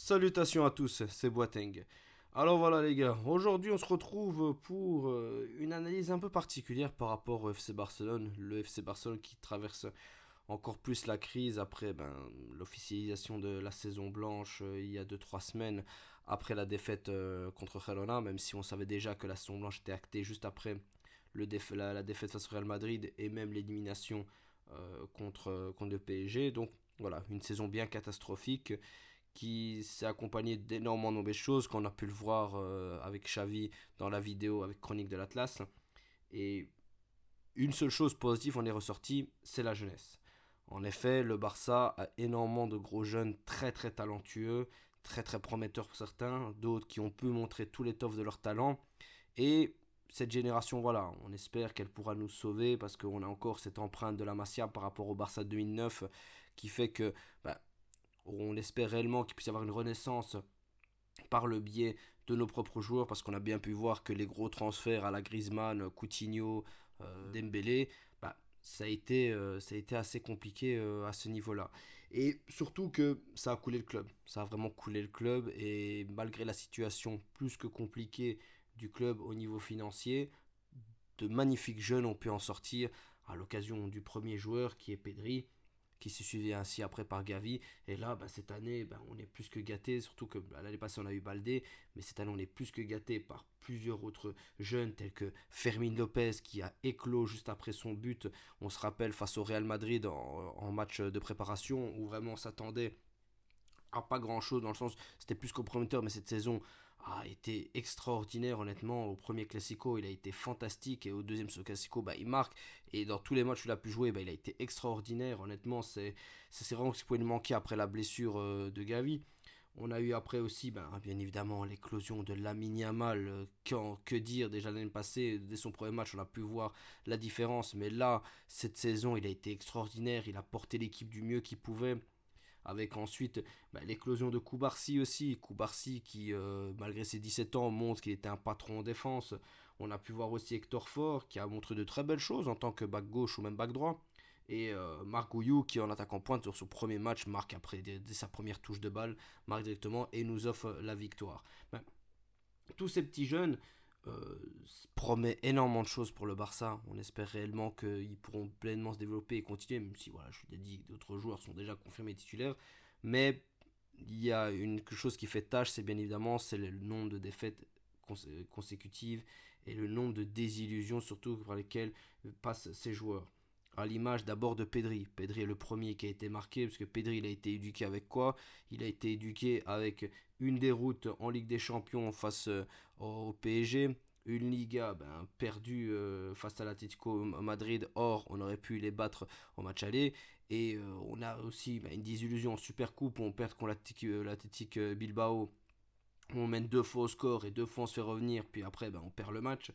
Salutations à tous, c'est Boateng. Alors voilà les gars, aujourd'hui on se retrouve pour une analyse un peu particulière par rapport au FC Barcelone. Le FC Barcelone qui traverse encore plus la crise après l'officialisation de la saison blanche il y a 2 3 semaines après la défaite contre Girona, même si on savait déjà que la saison blanche était actée juste après la défaite face au Real Madrid et même l'élimination contre le PSG. Donc voilà, une saison bien catastrophique qui s'est accompagné d'énormément de mauvaises choses, qu'on a pu le voir avec Xavi dans la vidéo avec Chronique de l'Atlas. Et une seule chose positive en est ressortie, c'est la jeunesse. En effet, le Barça a énormément de gros jeunes très très talentueux, très très prometteurs pour certains, d'autres qui ont pu montrer tout l'étoffe de leur talent. Et cette génération, voilà, on espère qu'elle pourra nous sauver parce qu'on a encore cette empreinte de la Masia par rapport au Barça de 2009 qui fait que on espère réellement qu'il puisse y avoir une renaissance par le biais de nos propres joueurs parce qu'on a bien pu voir que les gros transferts à la Griezmann, Coutinho, Dembélé, ça a été assez compliqué à ce niveau-là. Et surtout que ça a coulé le club. Ça a vraiment coulé le club et malgré la situation plus que compliquée du club au niveau financier, de magnifiques jeunes ont pu en sortir à l'occasion du premier joueur qui est Pedri, qui s'est suivi ainsi après par Gavi. Et là, cette année, on est plus que gâté, surtout que l'année passée on a eu Baldé, mais cette année on est plus que gâté par plusieurs autres jeunes tels que Fermin Lopez qui a éclos juste après son but. On se rappelle face au Real Madrid en match de préparation où vraiment on s'attendait pas grand chose dans le sens c'était plus comprometteur, mais cette saison a été extraordinaire. Honnêtement, au premier Classico il a été fantastique et au deuxième Classico il marque, et dans tous les matchs où il a pu jouer il a été extraordinaire. Honnêtement, c'est vraiment ce qui pouvait nous manquer après la blessure de Gavi. On a eu après aussi, bien évidemment, l'éclosion de Lamine Yamal. Que dire, déjà l'année passée, dès son premier match, on a pu voir la différence. Mais là, cette saison, il a été extraordinaire. Il a porté l'équipe du mieux qu'il pouvait avec ensuite l'éclosion de Koubarsi aussi. Koubarsi qui, malgré ses 17 ans, montre qu'il était un patron en défense. On a pu voir aussi Hector Fort qui a montré de très belles choses en tant que back gauche ou même back droit. Et Marc Gouillou qui en attaquant pointe sur son premier match marque après dès sa première touche de balle, marque directement et nous offre la victoire. Tous ces petits jeunes euh, promet énormément de choses pour le Barça. On espère réellement qu'ils pourront pleinement se développer et continuer, même si voilà, je vous l'ai dit, d'autres joueurs sont déjà confirmés titulaires. Mais il y a quelque chose qui fait tâche, c'est bien évidemment c'est le nombre de défaites consécutives et le nombre de désillusions surtout par lesquelles passent ces joueurs. À l'image d'abord de Pedri. Pedri est le premier qui a été marqué, parce que Pedri il a été éduqué avec quoi? Il a été éduqué avec une déroute en Ligue des Champions face au PSG, une Liga perdue face à l'Atlético Madrid. Or, on aurait pu les battre au match aller. Et on a aussi une désillusion en Super Coupe où on perd contre l'Athletic Bilbao. On mène 2 fois au score et 2 fois on se fait revenir. Puis après, on perd le match.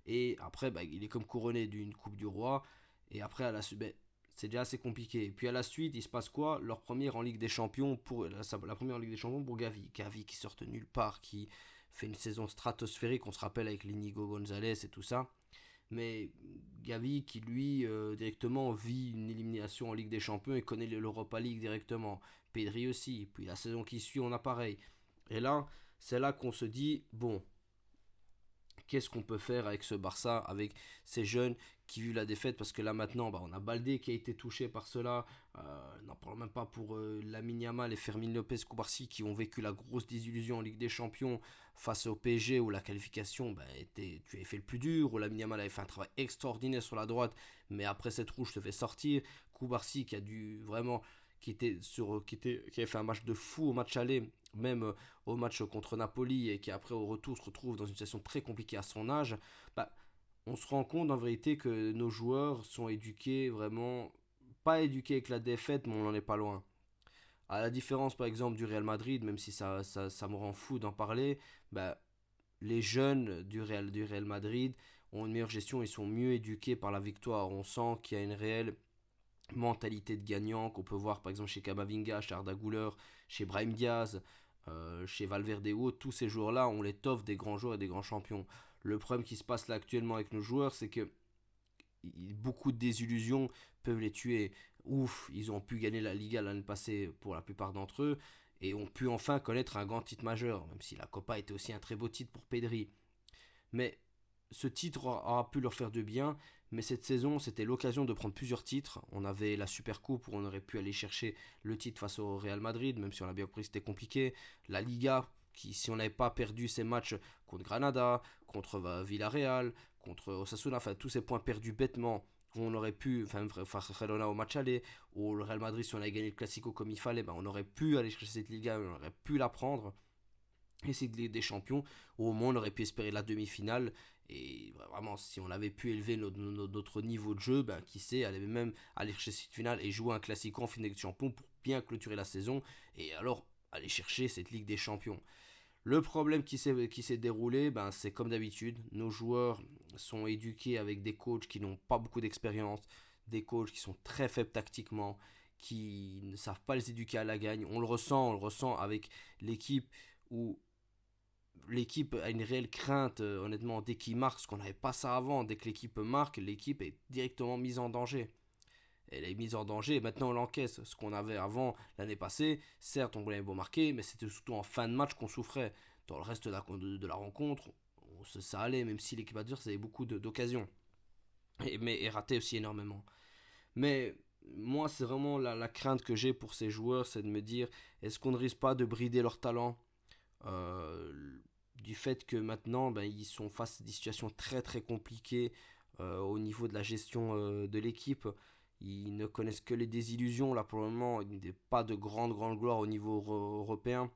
Et après, il est comme couronné d'une Coupe du Roi. Et après, à la suite, c'est déjà assez compliqué. Et puis à la suite, il se passe quoi? Leur première en Ligue des Champions pour la première en Ligue des Champions pour Gavi. Gavi qui sort de nulle part, qui fait une saison stratosphérique. On se rappelle avec l'Inigo Gonzalez et tout ça. Mais Gavi qui lui directement vit une élimination en Ligue des Champions et connaît l'Europa League directement. Pedri aussi. Puis la saison qui suit, on a pareil. Et là, c'est là qu'on se dit bon, qu'est-ce qu'on peut faire avec ce Barça, avec ces jeunes qui vivent la défaite, parce que là maintenant on a Baldé qui a été touché par cela, n'en parlons même pas pour Lamine Yamal et Fermin Lopez Koubarsi qui ont vécu la grosse désillusion en Ligue des Champions face au PSG où la qualification tu avais fait le plus dur, où Lamine Yamal avait fait un travail extraordinaire sur la droite, mais après cette rouge te fait sortir. Koubarsi qui a dû vraiment qui avait fait un match de fou au match aller, même au match contre Napoli, et qui après au retour se retrouve dans une situation très compliquée à son âge. On se rend compte en vérité que nos joueurs sont éduqués vraiment, pas éduqués avec la défaite, mais on n'en est pas loin. À la différence par exemple du Real Madrid, même si ça me rend fou d'en parler, les jeunes du Real Madrid ont une meilleure gestion, ils sont mieux éduqués par la victoire. On sent qu'il y a une réelle mentalité de gagnant qu'on peut voir par exemple chez Camavinga, chez Arda Güler, chez Brahim Diaz, chez Valverde et autres. Tous ces joueurs-là ont l'étoffe des grands joueurs et des grands champions. Le problème qui se passe là actuellement avec nos joueurs, c'est que beaucoup de désillusions peuvent les tuer. Ouf, ils ont pu gagner la Liga l'année passée pour la plupart d'entre eux. et ont pu enfin connaître un grand titre majeur, même si la Copa était aussi un très beau titre pour Pedri. Mais ce titre aura pu leur faire du bien, mais cette saison, c'était l'occasion de prendre plusieurs titres. On avait la Super Coupe où on aurait pu aller chercher le titre face au Real Madrid, même si on a bien compris que c'était compliqué. La Liga, qui, si on n'avait pas perdu ces matchs contre Granada, contre Villarreal, contre Osasuna, enfin tous ces points perdus bêtement, on aurait pu, enfin face à Girona au match aller, ou le Real Madrid, si on avait gagné le Classico comme il fallait, ben, on aurait pu aller chercher cette Liga, on aurait pu la prendre. Et c'est des champions, au moins on aurait pu espérer la demi-finale. Et vraiment, si on avait pu élever notre niveau de jeu, ben, qui sait, aller même aller chercher cette finale et jouer un classico en finale de champions pour bien clôturer la saison. Et alors aller chercher cette Ligue des Champions. Le problème qui s'est déroulé, ben, c'est comme d'habitude. Nos joueurs sont éduqués avec des coachs qui n'ont pas beaucoup d'expérience, des coachs qui sont très faibles tactiquement, qui ne savent pas les éduquer à la gagne. On le ressent avec l'équipe où l'équipe a une réelle crainte, honnêtement, dès qu'il marque, ce qu'on n'avait pas ça avant. Dès que l'équipe marque, l'équipe est directement mise en danger. Elle est mise en danger et maintenant on l'encaisse. Ce qu'on avait avant l'année passée, certes on voulait beau marquer, mais c'était surtout en fin de match qu'on souffrait. Dans le reste de la rencontre, ça allait, même si l'équipe adverse avait beaucoup d'occasions. Et ratait aussi énormément. Mais moi, c'est vraiment la crainte que j'ai pour ces joueurs, c'est de me dire, est-ce qu'on ne risque pas de brider leur talent euh, du fait que maintenant, ben, ils sont face à des situations très très compliquées au niveau de la gestion de l'équipe. Ils ne connaissent que les désillusions. Là, pour le moment, il n'y a pas de grande gloire au niveau européen.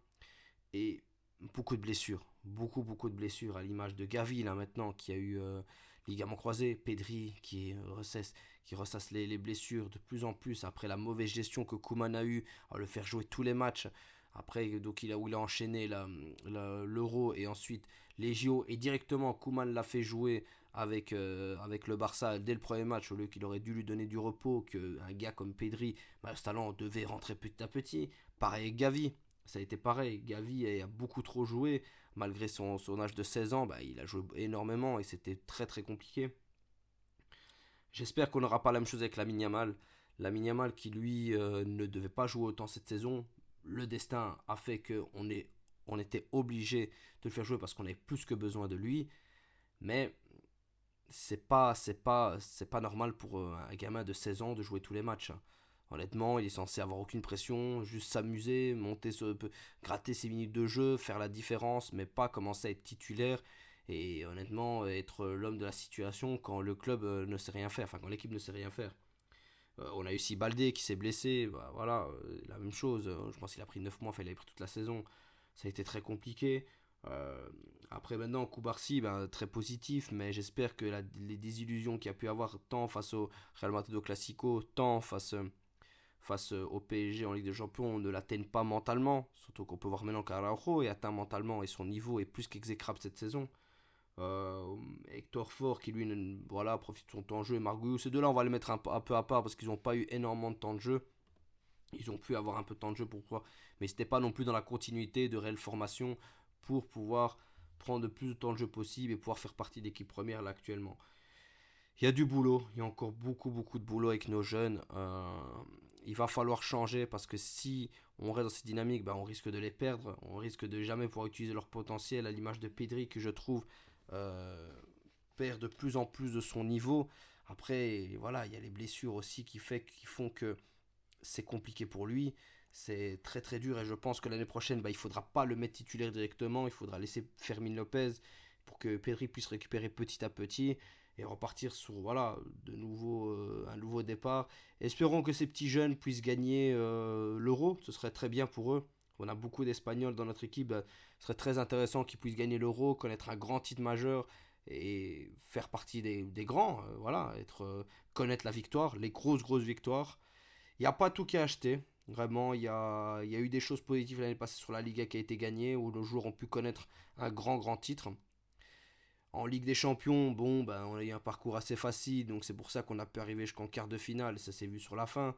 Et beaucoup de blessures. Beaucoup de blessures. À l'image de Gavi, là, maintenant, qui a eu ligament croisé. Pedri, qui ressasse les blessures de plus en plus. Après la mauvaise gestion que Koeman a eu, à le faire jouer tous les matchs. Après, donc, où il a enchaîné l'Euro et ensuite les JO. Et directement, Koeman l'a fait jouer avec le Barça dès le premier match, au lieu qu'il aurait dû lui donner du repos, qu'un gars comme Pedri, bah, ce talent devait rentrer petit à petit. Pareil avec Gavi, ça a été pareil. Gavi a beaucoup trop joué, malgré son âge de 16 ans, bah, il a joué énormément et c'était très très compliqué. J'espère qu'on n'aura pas la même chose avec Lamine Yamal. Lamine Yamal qui lui ne devait pas jouer autant cette saison. Le destin a fait on était obligé de le faire jouer parce qu'on avait plus que besoin de lui. Mais c'est pas normal pour un gamin de 16 ans de jouer tous les matchs. Honnêtement, il est censé avoir aucune pression, juste s'amuser, gratter ses minutes de jeu, faire la différence, mais pas commencer à être titulaire et honnêtement être l'homme de la situation quand le club ne sait rien faire, enfin quand l'équipe ne sait rien faire. On a eu aussi Baldé qui s'est blessé, bah, voilà, la même chose. Je pense qu'il a pris 9 mois, enfin il a pris toute la saison. Ça a été très compliqué. Euh, Après maintenant, Koubarsi, ben, très positif, mais j'espère que les désillusions qu'il y a pu avoir tant face au Real Madrid au Classico, tant face au PSG en Ligue des Champions, ne l'atteignent pas mentalement. Surtout qu'on peut voir maintenant qu'Araujo est atteint mentalement et son niveau est plus qu'exécrable cette saison. Hector Fort qui lui voilà, profite de son temps de jeu et Margouillou, ces deux-là on va les mettre un peu à part parce qu'ils n'ont pas eu énormément de temps de jeu. Ils ont pu avoir un peu de temps de jeu pour pouvoir, mais c'était pas non plus dans la continuité de réelle formation pour pouvoir prendre le plus de temps de jeu possible et pouvoir faire partie de l'équipe première là actuellement. Il y a du boulot, il y a encore beaucoup de boulot avec nos jeunes. Il va falloir changer parce que si on reste dans cette dynamique, ben on risque de les perdre, on risque de jamais pouvoir utiliser leur potentiel à l'image de Pedri que je trouve euh, perd de plus en plus de son niveau. Après, voilà, il y a les blessures aussi qui font que c'est compliqué pour lui. C'est très très dur et je pense que l'année prochaine, bah, il ne faudra pas le mettre titulaire directement. Il faudra laisser Fermin Lopez pour que Pedri puisse récupérer petit à petit et repartir sur voilà, un nouveau départ. Espérons que ces petits jeunes puissent gagner l'Euro. Ce serait très bien pour eux. On a beaucoup d'Espagnols dans notre équipe. Ce serait très intéressant qu'ils puissent gagner l'Euro, connaître un grand titre majeur et faire partie des grands. Voilà, connaître la victoire, les grosses victoires. Il n'y a pas tout qui est acheté. Vraiment, il y a eu des choses positives l'année passée sur la Liga qui a été gagnée, où nos joueurs ont pu connaître un grand titre. En Ligue des Champions, bon, ben, on a eu un parcours assez facile, donc c'est pour ça qu'on a pu arriver jusqu'en quart de finale, ça s'est vu sur la fin.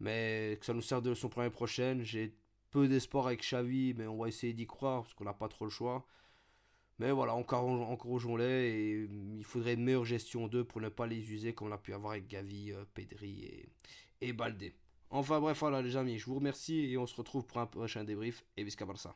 Mais que ça nous serve de leçon pour l'année prochaine, j'ai peu d'espoir avec Xavi, mais on va essayer d'y croire, parce qu'on n'a pas trop le choix. Mais voilà, encourageons-les, et il faudrait une meilleure gestion d'eux pour ne pas les user comme on a pu avoir avec Gavi, Pedri et Baldé. Enfin bref, voilà les amis, je vous remercie et on se retrouve pour un prochain débrief. Et Visca Barça.